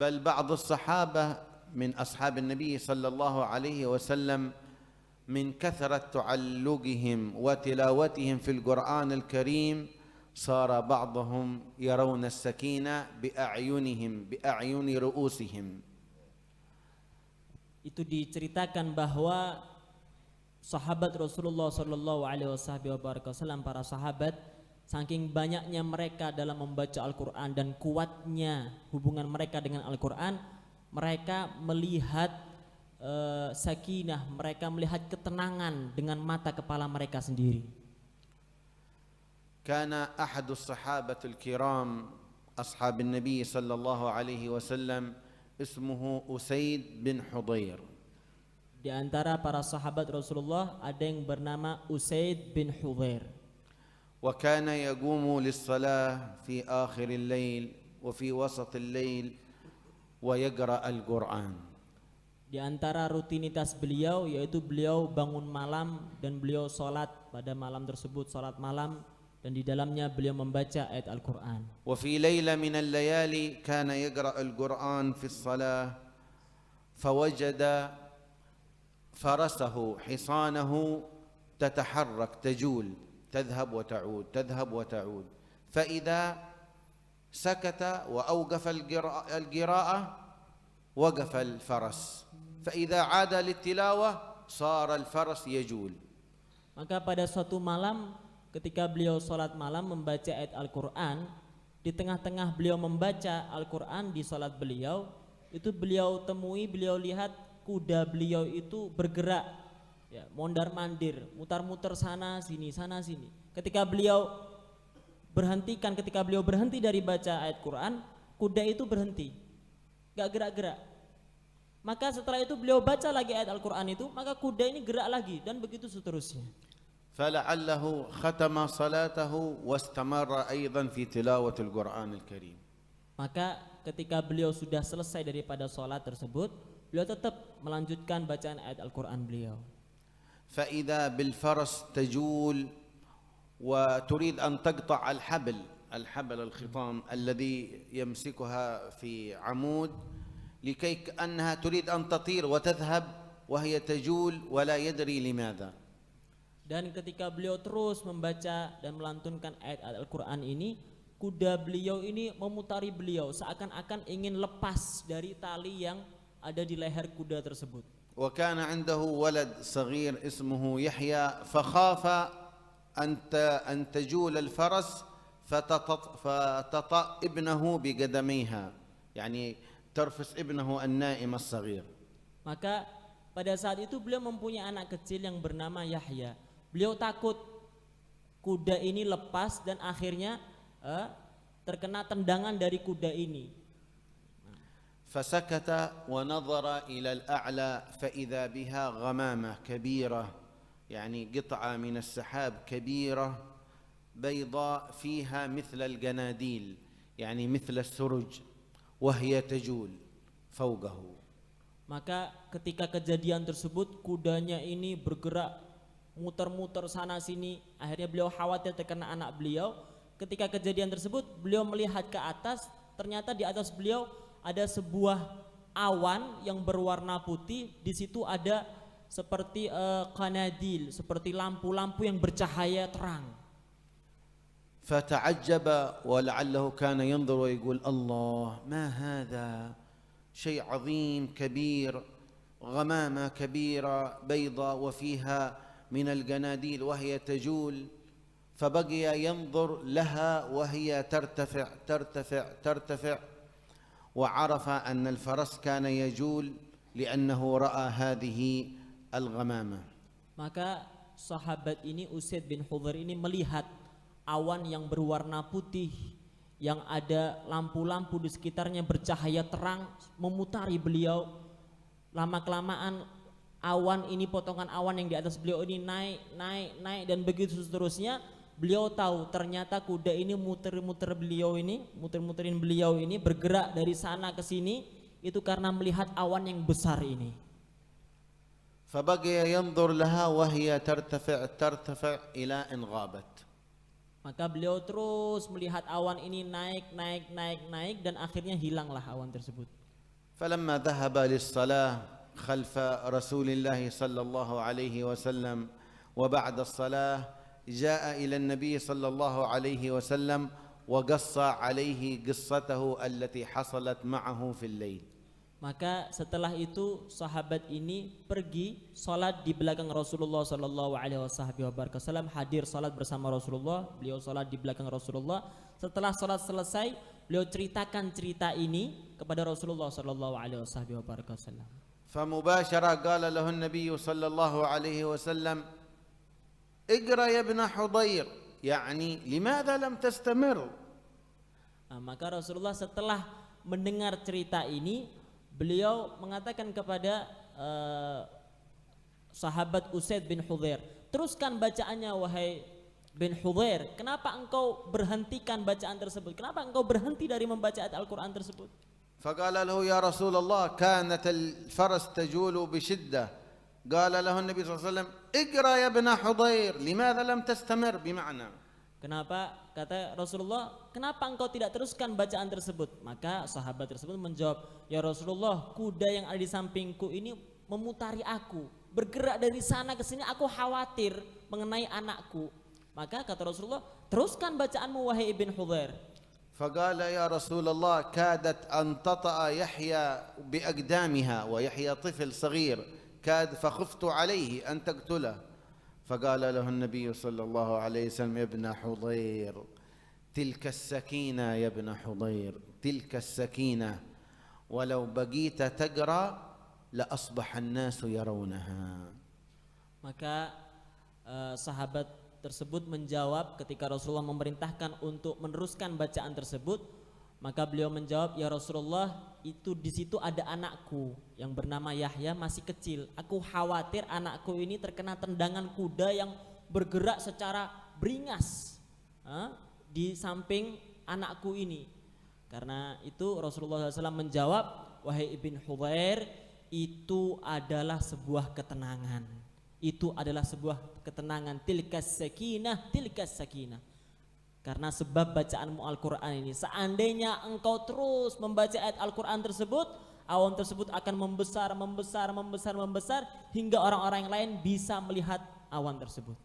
بل بعض الصحابة من أصحاب النبي صلى الله عليه وسلم من كثرة تعلقهم وتلاوتهم في القرآن الكريم صار بعضهم يرون السكينة بأعين رؤوسهم. Itu diceritakan bahwa sahabat Rasulullah Shallallahu Alaihi Wasallam, para sahabat, saking banyaknya mereka dalam membaca Al-Quran dan kuatnya hubungan mereka dengan Al-Quran, mereka melihat sakinah, mereka melihat ketenangan dengan mata kepala mereka sendiri. Kana ahadus sahabatul kiram ashab Nabi sallallahu alaihi wasallam ismuhu Usaid bin Hudhair. Di antara para sahabat Rasulullah ada yang bernama Usaid bin Hudhair. Wa kana yaqumu lis-salah fi akhir al-lail wa fi wasat al-lail wa yaqra al-Qur'an. Di antara rutinitas beliau yaitu beliau bangun malam dan beliau salat pada malam tersebut, salat malam, dan di dalamnya beliau membaca ayat Al-Qur'an. Wa fi layla min al-layali kana yaqra al-Qur'an fi as-salah fawajada farsahu hisanahu tataharrak tajul تذهب وتعود تذهب وتعود فإذا سكت وأوقف القراءة وقف الفرس فإذا عاد للتلاوة صار الفرس يجول. Maka pada suatu malam ketika beliau sholat malam membaca ayat Al-Quran, di tengah-tengah beliau membaca Al-Quran di sholat beliau, itu beliau temui, beliau lihat kuda beliau itu bergerak, ya, mondar mandir, mutar-mutar sana sini sana sini. Ketika beliau berhenti dari baca ayat Quran, kuda itu berhenti, gak gerak-gerak. Maka setelah itu beliau baca lagi ayat Al-Quran itu, maka kuda ini gerak lagi, dan begitu seterusnya. فلعله ختم صلاته واستمر أيضا في تلاوة القرآن الكريم. Maka ketika beliau sudah selesai daripada sholat tersebut, beliau tetap melanjutkan bacaan ayat Al-Quran beliau. فإذا بالفرس تجول وتريد أن تقطع الحبل الخطام الذي يمسكها في عمود لكي كأنها تريد أن تطير وتذهب وهي تجول ولا يدري لماذا. Dan ketika beliau terus membaca dan melantunkan ayat Al-Quran ini, kuda beliau ini memutari beliau seakan-akan ingin lepas dari tali yang ada di leher kuda tersebut. وكان عنده ولد صغير اسمه يحيى فخاف أن تجول الفرس فتطأ ابنه بقدميها يعني ترفس ابنه النائم الصغير. Maka pada saat itu beliau mempunyai anak kecil yang bernama Yahya. Beliau takut kuda ini lepas dan akhirnya terkena tendangan dari kuda ini. فسكت ونظر إلى الأعلى فإذا بها غمامة كبيرة يعني قطعة من السحاب كبيرة بيضاء فيها مثل الجناديل يعني مثل السرج وهي تجول فوقه. Maka ketika kejadian tersebut kudanya ini bergerak muter-muter sana sini, akhirnya beliau khawatir terkena anak beliau. Ketika kejadian tersebut beliau melihat ke atas, ternyata di atas beliau ada sebuah awan yang berwarna putih. Di situ ada seperti kanadil, seperti lampu-lampu yang bercahaya terang. فتعجب ولعله كان ينظر ويقول الله ما هذا شيء عظيم كبير غمامة كبيرة بيضاء وفيها من الجناديل وهي تجول فبقي ينظر لها وهي ترتفع ترتفع ترتفع وعرف أن الفرس كان يجول لأنه رأى هذه الغمامة. Maka sahabat ini Usaid bin Hudhair ini melihat awan yang berwarna putih yang ada lampu-lampu di sekitarnya bercahaya terang memutari beliau. Lama-kelamaan awan ini, potongan awan yang di atas beliau ini naik dan begitu seterusnya. Beliau tahu ternyata kuda ini muter-muterin beliau ini bergerak dari sana ke sini itu karena melihat awan yang besar ini. فبقي ينظر لها وهي ترتفع ترتفع إلى أن غابت. Maka beliau terus melihat awan ini naik dan akhirnya hilanglah awan tersebut. فلما ذهب للصلاة خلف رسول الله صلى الله عليه وسلم وبعد الصلاة جاء إلى النبي صلى الله عليه وسلم وقص عليه قصته التي حصلت معه في الليل. Maka setelah itu sahabat ini pergi salat di belakang Rasulullah sallallahu alaihi wasallam, hadir salat bersama Rasulullah, beliau salat di belakang Rasulullah. Setelah salat selesai, beliau ceritakan cerita ini kepada Rasulullah sallallahu alaihi wasallam. فمباشرة قال له النبي صلى الله عليه وسلم اقرأ يا ابن حضير يعني لماذا لم تستمر. Maka Rasulullah setelah mendengar cerita ini, beliau mengatakan kepada sahabat Usaid bin Hudzair, teruskan bacaannya wahai bin Hudzair, kenapa engkau berhentikan bacaan tersebut? Kenapa engkau berhenti dari membaca ayat Al-Quran tersebut? فقال له يا رسول الله كانت الفرس تجول بشدة. قال له النبي صلى الله عليه وسلم اقرأ يا ابن حضير لماذا لم تستمر بمعنى. Kenapa, kata Rasulullah, kenapa engkau tidak teruskan bacaan tersebut? Maka sahabat tersebut menjawab, ya Rasulullah, kuda yang ada di sampingku ini memutari aku, bergerak dari sana ke sini, aku khawatir mengenai anakku. Maka kata Rasulullah, teruskan bacaanmu wahai Ibn Hudzair. فقال يا رسول الله كادت أن تطأ يحيى بأقدامها ويحيى طفل صغير كاد فخفت عليه أن تقتله. فقال له النبي صلى الله عليه وسلم يا ابن حضير تلك السكينة يا ابن حضير تلك السكينة ولو بقيت تقرأ لأصبح الناس يرونها. Maka sahabat tersebut menjawab ketika Rasulullah memerintahkan untuk meneruskan bacaan tersebut, maka beliau menjawab, ya Rasulullah, itu di situ ada anakku yang bernama Yahya, masih kecil. Aku khawatir anakku ini terkena tendangan kuda yang bergerak secara beringas di samping anakku ini. Karena itu Rasulullah SAW menjawab, wahai Ibn Hudzair, itu adalah sebuah ketenangan. Itu adalah sebuah ketenangan. Tilkas sakinah. Karena sebab bacaanmu Al-Quran ini, seandainya engkau terus membaca ayat Al-Quran tersebut, awan tersebut akan membesar hingga orang-orang yang lain bisa melihat awan tersebut.